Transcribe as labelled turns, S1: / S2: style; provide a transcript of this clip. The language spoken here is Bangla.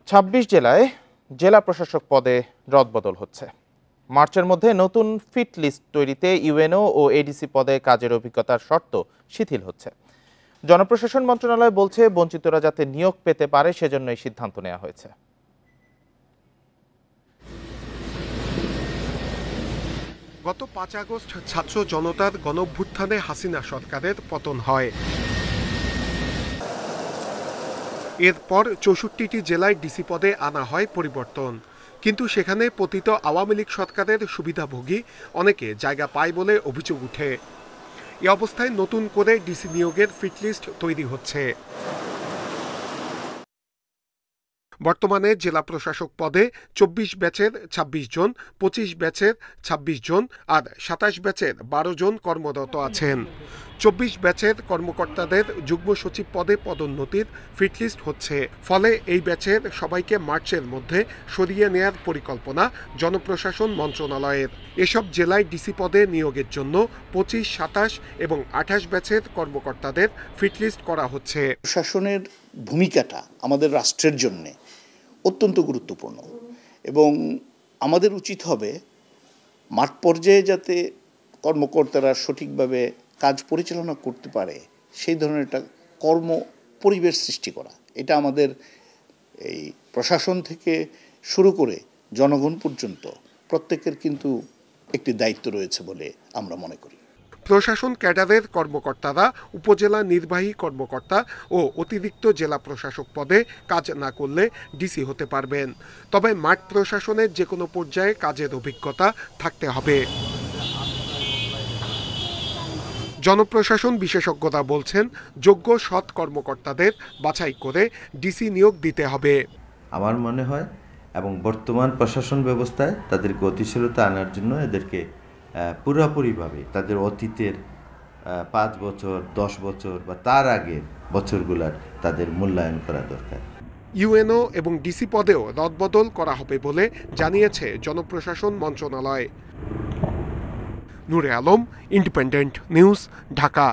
S1: ২৬ জেলায় জেলা প্রশাসক পদে রদবদল হচ্ছে। মার্চের মধ্যে নতুন ফিট লিস্ট তৈরিতে ইউএনও ও এডিসি পদে কাজের অভিজ্ঞতার শর্ত শিথিল হচ্ছে। জনপ্রশাসন মন্ত্রণালয় বলছে, বঞ্চিতরা যাতে নিয়োগ পেতে পারে সেজন্য এই সিদ্ধান্ত নেওয়া হয়েছে।
S2: গত ৫ আগস্ট ছাত্র জনতার গণঅভ্যুত্থানে হাসিনা সরকারের পতন হয়। এরপর ৬৪টি জেলায় ডিসি পদে আনা হয় পরিবর্তন, কিন্তু সেখানে পতিত আওয়ামী লীগ সরকারের সুবিধাভোগী অনেকে জায়গা পায় বলে অভিযোগ উঠে। এ অবস্থায় নতুন করে ডিসি নিয়োগের ফিটলিস্ট তৈরি হচ্ছে। বর্তমানে জেলা প্রশাসক পদে ২৪ ব্যাচের ২৬ জন, ২৫ ব্যাচের ২৬ জন আর ২৭ ব্যাচের ১২ জন কর্মরত আছেন। ২৪ ব্যাচের কর্মকর্তাদের যুগ্ম সচিব পদে পদোন্নতির ফিটলিস্ট হচ্ছে। ফলে এই ব্যাচের সবাইকে মার্চের মধ্যে সরিয়ে নেয়ার পরিকল্পনা জনপ্রশাসন মন্ত্রণালয়ের। এসব জেলায় ডিসি পদে নিয়োগের জন্য ২৫, ২৭ এবং ২৮ ব্যাচের কর্মকর্তাদের ফিটলিস্ট করা হচ্ছে।
S3: প্রশাসনের ভূমিকাটা আমাদের রাষ্ট্রের জন্য অত্যন্ত গুরুত্বপূর্ণ এবং আমাদের উচিত হবে মাঠ পর্যায়ে যাতে কর্মকর্তারা সঠিকভাবে কাজ পরিচালনা করতে পারে সেই ধরনের একটা কর্ম পরিবেশ সৃষ্টি করা। এটা আমাদের এই প্রশাসন থেকে শুরু করে জনগণ পর্যন্ত প্রত্যেকের কিন্তু একটি দায়িত্ব রয়েছে বলে আমরা মনে করি।
S2: প্রশাসন ক্যাডারের কর্মকর্তারা উপজেলা নির্বাহী কর্মকর্তা ও অতিরিক্ত জেলা প্রশাসক পদে কাজ না করলে ডিসি হতে পারবেন। তবে মাঠ প্রশাসনের যে কোনো পর্যায়ে কাজের অভিজ্ঞতা থাকতে হবে। জনপ্রশাসন বিশেষজ্ঞরা বলছেন, যোগ্য সৎ কর্মকর্তাদের বাছাই করে ডিসি নিয়োগ দিতে হবে।
S4: আমার মনে হয় এবং বর্তমান প্রশাসন ব্যবস্থায় তাদের গতিশীলতা আনার জন্য এদেরকে পুরোপুরিভাবে তাদের অতীতের ৫ বছর, ১০ বছর বা তার আগের বছরগুলার তাদের মূল্যায়ন করা দরকার।
S2: ইউএনও এবং ডিসি পদেও রদবদল করা হবে বলে জানিয়েছে জনপ্রশাসন মন্ত্রণালয়। নূরে আলম, ইন্ডিপেন্ডেন্ট নিউজ, ঢাকা।